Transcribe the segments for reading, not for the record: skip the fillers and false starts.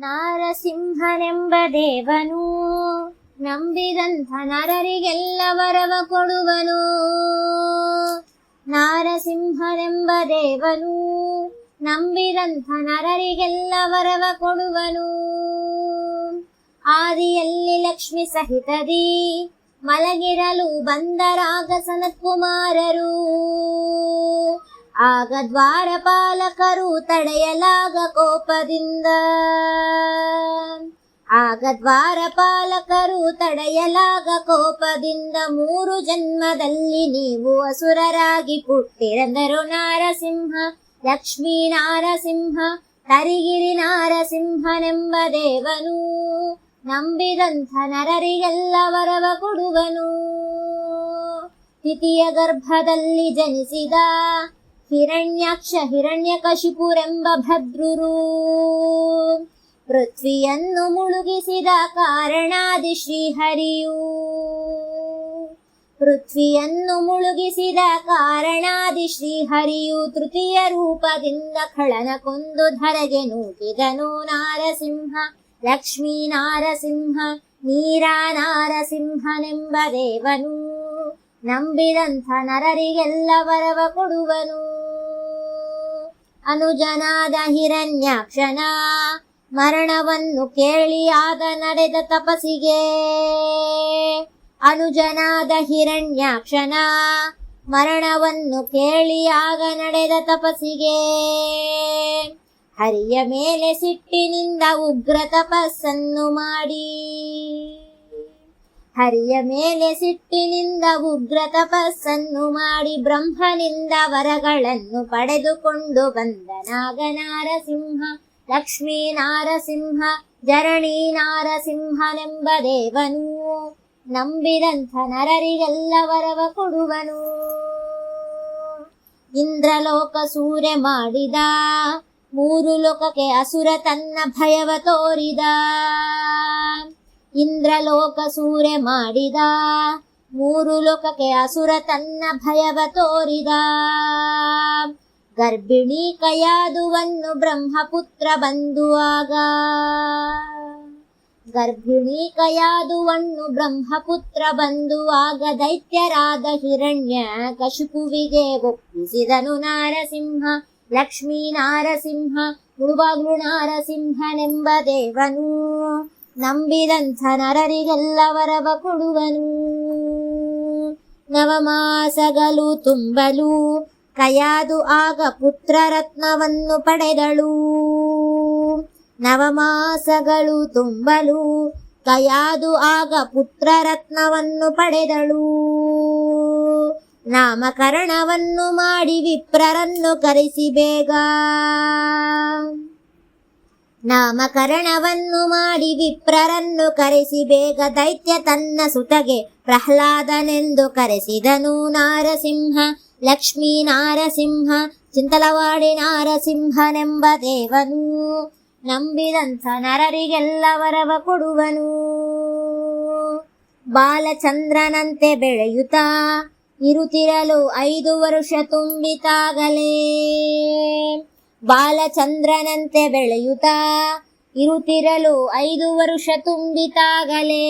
ನಾರಸಿಂಹನೆಂಬ ದೇವನು ನಂಬಿದಂಥ ನರರಿಗೆಲ್ಲ ವರವ ಕೊಡುವನು. ನಾರಸಿಂಹನೆಂಬ ದೇವನು ನಂಬಿದಂಥ ನರರಿಗೆಲ್ಲ ವರವ ಕೊಡುವನು. ಆದಿಯಲ್ಲಿ ಲಕ್ಷ್ಮಿ ಸಹಿತದಿ ಮಲಗಿರಲು ಬಂದರಾಗ ಸನತ್ಕುಮಾರರು. ಆಗ ದ್ವಾರಪಾಲಕರು ತಡೆಯಲಾಗ ಕೋಪದಿಂದ. ಆಗ ದ್ವಾರಪಾಲಕರು ತಡೆಯಲಾಗ ಕೋಪದಿಂದ 3 ಜನ್ಮದಲ್ಲಿ ನೀವು ಅಸುರರಾಗಿ ಪುಟ್ಟಿರೆಂದರು ನಾರಸಿಂಹ. ಲಕ್ಷ್ಮೀ ನಾರಸಿಂಹ ತರಿಗಿರಿ ನಾರಸಿಂಹನೆಂಬ ದೇವನು ನಂಬಿದಂಥ ನರರಿಗೆಲ್ಲ ವರವ ಕೊಡುವನು. ತಿಥಿಯ ಗರ್ಭದಲ್ಲಿ ಜನಿಸಿದ ಹಿರಣ್ಯಾಕ್ಷ ಹಿರಣ್ಯಕಶಿಪುರೆಂಬ ಭದ್ರುರು. ಪೃಥ್ವಿಯನ್ನು ಮುಳುಗಿಸಿದ ಕಾರಣಾದಿ ಶ್ರೀಹರಿಯು. ಪೃಥ್ವಿಯನ್ನು ಮುಳುಗಿಸಿದ ಕಾರಣಾದಿ ಶ್ರೀಹರಿಯು ತೃತೀಯ ರೂಪದಿಂದ ಖಳನ ಕೊಂದು ಧರೆಗೆ ನೂಕಿದನು ನಾರಸಿಂಹ. ಲಕ್ಷ್ಮೀ ನಾರಸಿಂಹ ನೀರಾ ನಾರಸಿಂಹನೆಂಬ ದೇವನು ನಂಬಿದಂಥ ನರರಿಗೆಲ್ಲ ವರವ ಕೊಡುವನು. ಅನುಜನಾದ ಹಿರಣ್ಯಾಕ್ಷನ ಮರಣವನ್ನು ಕೇಳಿ ಆಗ ನಡೆದ ತಪಸ್ಸಿಗೆ. ಅನುಜನಾದ ಹಿರಣ್ಯಾಕ್ಷನ ಮರಣವನ್ನು ಕೇಳಿ ಆಗ ನಡೆದ ತಪಸ್ಸಿಗೆ. ಹರಿಯ ಮೇಲೆ ಸಿಟ್ಟಿನಿಂದ ಉಗ್ರ ತಪಸ್ಸನ್ನು ಮಾಡಿ. ಹರಿಯ ಮೇಲೆ ಸಿಟ್ಟಿನಿಂದ ಉಗ್ರ ತಪಸ್ಸನ್ನು ಮಾಡಿ ಬ್ರಹ್ಮನಿಂದ ವರಗಳನ್ನು ಪಡೆದುಕೊಂಡು ಬಂದ ನಾಗ ನಾರಸಿಂಹ. ಲಕ್ಷ್ಮೀ ನಾರಸಿಂಹ ಜರಣೀ ನಾರಸಿಂಹನೆಂಬ ದೇವನು ನಂಬಿದಂಥ ನರರಿಗೆಲ್ಲ ವರವ ಕೊಡುವನು. ಇಂದ್ರಲೋಕ ಸೂರೆ ಮಾಡಿದ 3 ಲೋಕಕ್ಕೆ ಅಸುರ ತನ್ನ ಭಯವ ತೋರಿದ. ಇಂದ್ರಲೋಕ ಸೂರೆ ಮಾಡಿದ 3 ಲೋಕಕ್ಕೆ ಅಸುರ ತನ್ನ ಭಯವ ತೋರಿದ. ಗರ್ಭಿಣಿ ಕಯಾದುವನ್ನು ಬ್ರಹ್ಮಪುತ್ರ ಬಂದುವಾಗ. ಗರ್ಭಿಣಿ ಕಯಾದುವನ್ನು ಬ್ರಹ್ಮಪುತ್ರ ಬಂದುವಾಗ ದೈತ್ಯರಾದ ಹಿರಣ್ಯ ಕಶಿಪುವಿಗೆ ಒಪ್ಪಿಸಿದನು ನಾರಸಿಂಹ. ಲಕ್ಷ್ಮೀ ನಾರಸಿಂಹ ಮುಳುಬಾಗ್ಲು ನಾರಸಿಂಹನೆಂಬ ದೇವನು ನಂಬಿದಂಥ ನರರಿಗೆಲ್ಲ ವರವ ಕೊಡುವನು. ನವಮಾಸಗಳು ತುಂಬಲು ಕಯಾದು ಆಗ ಪುತ್ರರತ್ನವನ್ನು ಪಡೆದಳು. ನವಮಾಸಗಳು ತುಂಬಲು ಕಯಾದು ಆಗ ಪುತ್ರರತ್ನವನ್ನು ಪಡೆದಳು. ನಾಮಕರಣವನ್ನು ಮಾಡಿ ವಿಪ್ರರನ್ನು ಕರೆಸಿ ಬೇಗ. ನಾಮಕರಣವನ್ನು ಮಾಡಿ ವಿಪ್ರರನ್ನು ಕರೆಸಿ ಬೇಗ ದೈತ್ಯ ತನ್ನ ಸುತಗೆ ಪ್ರಹ್ಲಾದನೆಂದು ಕರೆಸಿದನು ನಾರಸಿಂಹ. ಲಕ್ಷ್ಮೀ ನಾರಸಿಂಹ ಚಿಂತಲವಾಡಿ ನಾರಸಿಂಹನೆಂಬ ದೇವನು ನಂಬಿದಂಥ ನರರಿಗೆಲ್ಲ ವರವ ಕೊಡುವನು. ಬಾಲಚಂದ್ರನಂತೆ ಬೆಳೆಯುತ್ತಾ ಇರುತ್ತಿರಲು 5 ವರ್ಷ ತುಂಬಿತಾಗಲೇ. ಬಾಲಚಂದ್ರನಂತೆ ಬೆಳೆಯುತ್ತಾ ಇರುತ್ತಿರಲು 5 ವರ್ಷ ತುಂಬಿತಾಗಲೇ.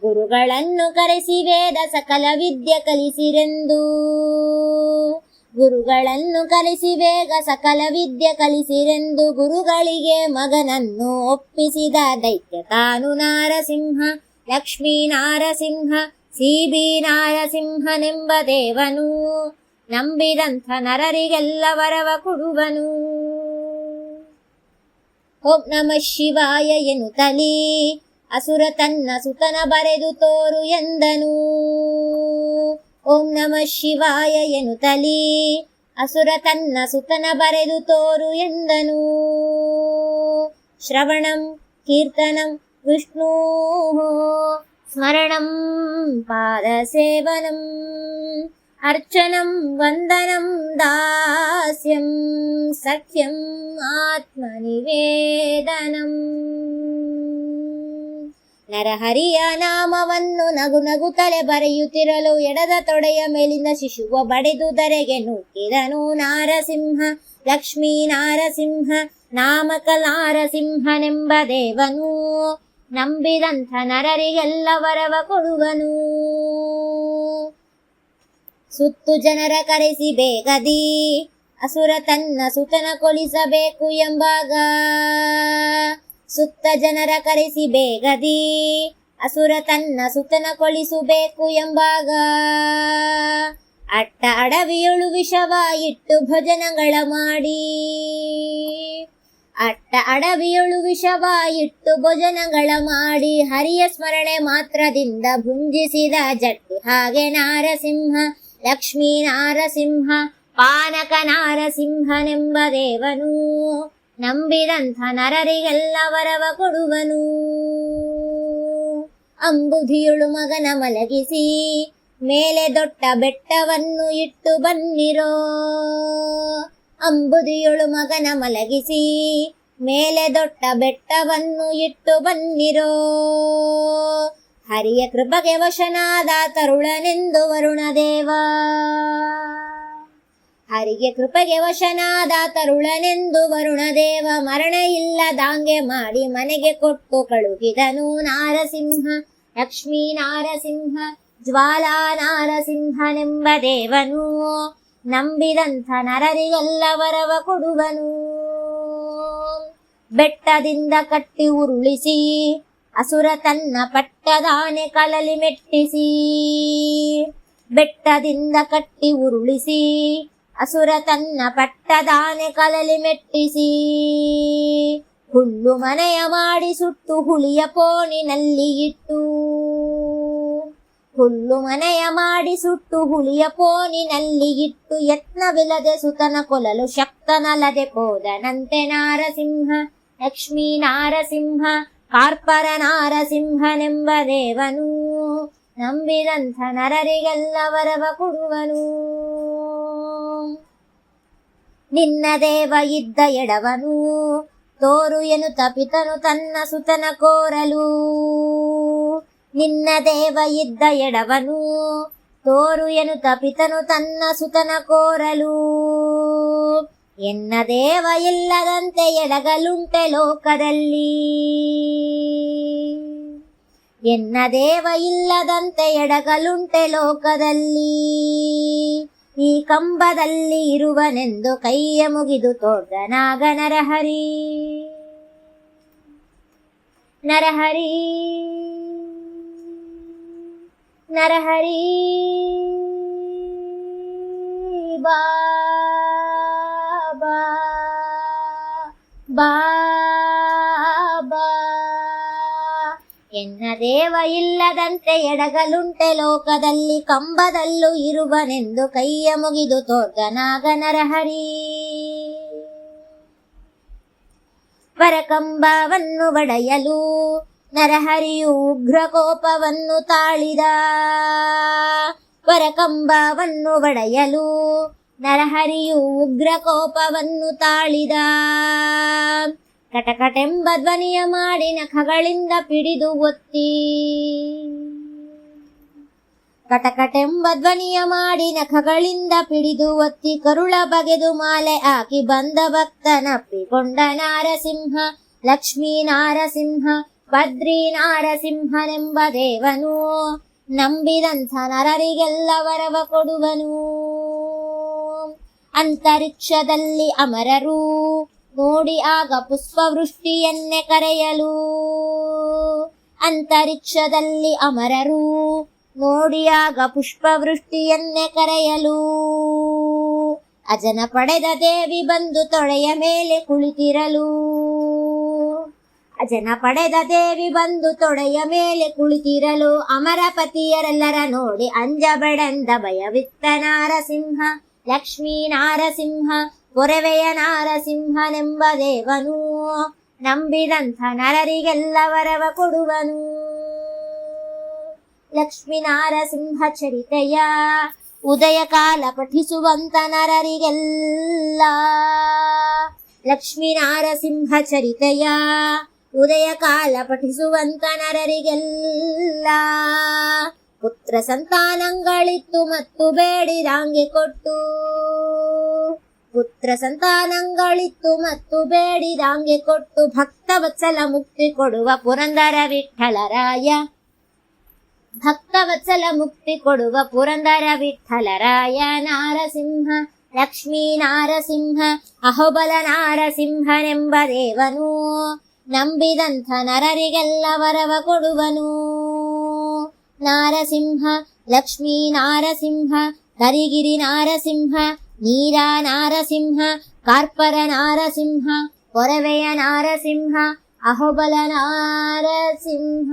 ಗುರುಗಳನ್ನು ಕರೆಸಿ ವೇದ ಸಕಲ ವಿದ್ಯೆ ಕಲಿಸಿರೆಂದು. ಗುರುಗಳನ್ನು ಕಲಿಸಿ ಬೇಗ ಸಕಲ ವಿದ್ಯೆ ಕಲಿಸಿರೆಂದು ಗುರುಗಳಿಗೆ ಮಗನನ್ನು ಒಪ್ಪಿಸಿದ ದೈತ್ಯ ತಾನು ನಾರಸಿಂಹ. ಲಕ್ಷ್ಮೀ ನಾರಸಿಂಹ ಸಿಬಿ ನಾರಸಿಂಹನೆಂಬ ದೇವನು ನಂಬಿದಂಥ ನರರಿಗೆಲ್ಲ ವರವ ಕೊಡುವನು. ಓಂ ನಮಃ ಶಿವಾಯ ಎನ್ನುತ್ತಲೀ ಅಸುರ ತನ್ನ ಸುತನ ಬರೆದು ತೋರು ಎಂದನು. ಓಂ ನಮಃ ಶಿವಾಯ ಎನ್ನುತ್ತಲೀ ಅಸುರ ತನ್ನ ಸುತನ ಬರೆದು ತೋರು ಎಂದನು. ಶ್ರವಣಂ ಕೀರ್ತನಂ ವಿಷ್ಣು ಸ್ಮರಣಂ ಪಾದಸೇವನಂ ಅರ್ಚನಂ ವಂದನಂ ದಾಸ್ಯಂ ಸಖ್ಯಂ ಆತ್ಮನಿವೇದನಂ. ನರಹರಿಯ ನಾಮವನ್ನು ನಗು ನಗುತ್ತಲೆ ಬರೆಯುತ್ತಿರಲು ಎಡದ ತೊಡೆಯ ಮೇಲಿಂದ ಶಿಶುವ ಬಡಿದು ಧರೆಗೆ ನೂಕಿದನು ನಾರಸಿಂಹ. ಲಕ್ಷ್ಮೀ ನಾರಸಿಂಹ ನಾಮಕ ನಾರಸಿಂಹನೆಂಬ ದೇವನು ನಂಬಿದಂಥ ನರರಿಗೆಲ್ಲ ವರವ ಕೊಡುವನು. ಸುತ್ತು ಜನರ ಕರೆಸಿ ಬೇಗದಿ ಅಸುರ ತನ್ನ ಸುತನ ಕೊಲಿಸಬೇಕು ಎಂಬಾಗ. ಸುತ್ತ ಜನರ ಕರೆಸಿ ಬೇಗದಿ ಅಸುರ ತನ್ನ ಸುತನ ಕೊಲಿಸಬೇಕು ಎಂಬಾಗ. ಅಟ್ಟ ಅಡವಿಯೊಳು ವಿಷವ ಇಟ್ಟು ಭೋಜನಗಳ ಮಾಡಿ. ಅಟ್ಟ ಅಡವಿಯೊಳು ವಿಷವ ಇಟ್ಟು ಭೋಜನಗಳ ಮಾಡಿ ಹರಿಯ ಸ್ಮರಣೆ ಮಾತ್ರದಿಂದ ಭುಂಜಿಸಿದ ಜಟ್ಟಿ ಹಾಗೆ ನಾರಸಿಂಹ. ಲಕ್ಷ್ಮೀ ನಾರಸಿಂಹ ಪಾನಕ ನಾರಸಿಂಹನೆಂಬ ದೇವನು ನಂಬಿದಂಥ ನರರಿಗೆಲ್ಲ ವರವ ಕೊಡುವನು. ಅಂಬುಧಿಯೊಳು ಮಗನ ಮಲಗಿಸಿ ಮೇಲೆ ದೊಡ್ಡ ಬೆಟ್ಟವನ್ನು ಇಟ್ಟು ಬನ್ನಿರೋ. ಅಂಬುಧಿಯೊಳು ಮಗನ ಮಲಗಿಸಿ ಮೇಲೆ ದೊಡ್ಡ ಬೆಟ್ಟವನ್ನು ಇಟ್ಟು ಬನ್ನಿರೋ. ಹರಿಯ ಕೃಪಗೆ ವಶನಾದ ತರುಳನೆಂದು ವರುಣದೇವ. ಹರಿಗೆ ಕೃಪೆಗೆ ವಶನಾದ ತರುಳನೆಂದು ವರುಣದೇವ ಮರಣ ಇಲ್ಲದಾಂಗೆ ಮಾಡಿ ಮನೆಗೆ ಕೊಟ್ಟು ಕಳುಹಿದನು ನಾರಸಿಂಹ. ಲಕ್ಷ್ಮೀ ನಾರಸಿಂಹ ಜ್ವಾಲಾ ನಾರಸಿಂಹನೆಂಬ ದೇವನು ನಂಬಿದಂಥ ನರರಿಗೆಲ್ಲ ವರವ ಕೊಡುವನು. ಬೆಟ್ಟದಿಂದ ಕಟ್ಟಿ ಉರುಳಿಸಿ ಅಸುರ ತನ್ನ ಪಟ್ಟದಾನೆ ಕಲಲಿ ಮೆಟ್ಟಿಸಿ. ಬೆಟ್ಟದಿಂದ ಕಟ್ಟಿ ಉರುಳಿಸಿ ಅಸುರ ತನ್ನ ಪಟ್ಟದಾನೆ ಕಲಲಿ ಮೆಟ್ಟಿಸಿ. ಹುಲ್ಲು ಮನೆಯ ಮಾಡಿ ಸುಟ್ಟು ಹುಲಿಯ ಪೋಣಿನಲ್ಲಿ ಇಟ್ಟು. ಹುಲ್ಲು ಮನೆಯ ಮಾಡಿ ಸುಟ್ಟು ಹುಲಿಯ ಪೋಣಿನಲ್ಲಿ ಇಟ್ಟು ಯತ್ನವಿಲ್ಲದೆ ಸುತನ ಕೊಲ್ಲಲು ಶಕ್ತನಲ್ಲದೆ ಹೋದನಂತೆ ನಾರಸಿಂಹ. ಲಕ್ಷ್ಮೀ ನಾರಸಿಂಹ ಕಾರ್ಪರ ನಾರಸಿಂಹನೆಂಬ ದೇವನು ನಂಬಿದಂಥ ನರರಿಗೆಲ್ಲ ವರವ ಕೊಡುವನು. ನಿನ್ನ ದೇವ ಇದ್ದ ಎಡವನು ತೋರು ಎನ್ನುತ್ತ ಪಿತನು ತನ್ನ ಸುತನ ಕೋರಲು. ನಿನ್ನ ದೇವ ಇದ್ದ ಎಡವನು ತೋರು ಎನ್ನುತ್ತ ಪಿತನು ತನ್ನ ಸುತನ ಕೋರಲು. ಎನ್ನ ದೇವ ಇಲ್ಲದಂತೆ ಎಡಗಲುಂಟೆ ಲೋಕದಲ್ಲಿ. ಎನ್ನ ದೇವ ಇಲ್ಲದಂತೆ ಎಡಗಲುಂಟೆ ಲೋಕದಲ್ಲಿ. ಈ ಕಂಬದಲ್ಲಿ ಇರುವನೆಂದು ಕೈಯ ಮುಗಿದು ತೋರ್ದನಾಗ ನರಹರಿ. ನರಹರಿ ನರಹರಿ ಬಾಬಾ ಬಾಬಾ. ಎನ್ನ ದೇವ ಇಲ್ಲದಂತೆ ಎಡಗಲುಂಟೆ ಲೋಕದಲ್ಲಿ ಕಂಬದಲ್ಲೂ ಇರುವನೆಂದು ಕೈಯ ಮುಗಿದು ತೋರ್ದನಾಗ ನರಹರಿ. ವರಕಂಬವನ್ನು ಬಡೆಯಲು ನರಹರಿಯು ಉಗ್ರ ಕೋಪವನ್ನು ತಾಳಿದ. ವರಕಂಬವನ್ನು ಬಡೆಯಲು ನರಹರಿಯು ಉಗ್ರ ಕೋಪವನ್ನು ತಾಳಿದ. ಕಟಕಟೆಂಬ ಧ್ವನಿಯ ಮಾಡಿ ನಖಗಳಿಂದ ಪಿಡಿದು ಒತ್ತಿ. ಕಟಕಟೆಂಬ ಧ್ವನಿಯ ಮಾಡಿ ನಖಗಳಿಂದ ಪಿಡಿದು ಒತ್ತಿ ಕರುಳ ಬಗೆದು ಮಾಲೆ ಹಾಕಿ ಬಂದ ಭಕ್ತನಪ್ಪಿಕೊಂಡ ನಾರಸಿಂಹ. ಲಕ್ಷ್ಮೀ ನಾರಸಿಂಹ ಬದ್ರಿ ನಾರಸಿಂಹನೆಂಬ ದೇವನು ನಂಬಿದಂಥ ನರರಿಗೆಲ್ಲ ವರವ ಕೊಡುವನು. ಅಂತರಿಕ್ಷದಲ್ಲಿ ಅಮರರು ನೋಡಿ ಆಗ ಪುಷ್ಪವೃಷ್ಟಿಯನ್ನೇ ಕರೆಯಲು. ಅಂತರಿಕ್ಷದಲ್ಲಿ ಅಮರರು ನೋಡಿ ಆಗ ಪುಷ್ಪವೃಷ್ಟಿಯನ್ನೇ ಕರೆಯಲು. ಅಜನ ಪಡೆದ ದೇವಿ ಬಂದು ತೊಡೆಯ ಮೇಲೆ ಕುಳಿತಿರಲು. ಅಜನ ಪಡೆದ ದೇವಿ ಬಂದು ತೊಡೆಯ ಮೇಲೆ ಕುಳಿತಿರಲು. ಅಮರಪತಿಯರೆಲ್ಲರ ನೋಡಿ ಅಂಜಬೆಡೆಂದ ಭಯವಿತ್ತ ನಾರಸಿಂಹ. ಲಕ್ಷ್ಮೀ ನಾರಸಿಂಹ ಪೊರವೆಯ ನಾರಸಿಂಹನೆಂಬ ದೇವನು ನಂಬಿದಂಥ ನರರಿಗೆಲ್ಲ ವರವ ಕೊಡುವನು. ಲಕ್ಷ್ಮೀ ನಾರಸಿಂಹ ಚರಿತೆಯ ಉದಯ ಕಾಲ ಪಠಿಸುವಂತ ನರರಿಗೆಲ್ಲ. ಲಕ್ಷ್ಮೀ ನಾರಸಿಂಹ ಚರಿತೆಯ ಉದಯ ಕಾಲ ಪಠಿಸುವಂತ ನರರಿಗೆಲ್ಲ ಪುತ್ರ ಸಂತಾನಗಳಿತ್ತು ಮತ್ತು ಬೇಡಿದಾಂಗೆ ಕೊಟ್ಟು. ಪುತ್ರ ಸಂತಾನಗಳಿತ್ತು ಮತ್ತು ಬೇಡಿದಾಂಗೆ ಕೊಟ್ಟು ಭಕ್ತ ವತ್ಸಲ ಮುಕ್ತಿ ಕೊಡುವ ಪುರಂದರ ವಿಠ್ಠಲರಾಯ. ಭಕ್ತ ವತ್ಸಲ ಮುಕ್ತಿ ಕೊಡುವ ಪುರಂದರ ವಿಠ್ಠಲರಾಯ. ನಾರಸಿಂಹ ಲಕ್ಷ್ಮೀ ನಾರಸಿಂಹ ಅಹೋಬಲ ನಾರಸಿಂಹನೆಂಬ ದೇವನು ನಂಬಿದಂಥ ನರರಿಗೆಲ್ಲ ವರವ ಕೊಡುವನು. ನಾರಸಿಂಹ ಲಕ್ಷ್ಮೀ ನಾರಸಿಂಹ ಕರಿಗಿರಿ ನಾರಸಿಂಹ ನೀರ ನಾರಸಿಂಹ ಕಾರ್ಪರ ನಾರಸಿಂಹ ಕೊರವೆಯ ನಾರಸಿಂಹ ಅಹೋಬಲ ನಾರಸಿಂಹ.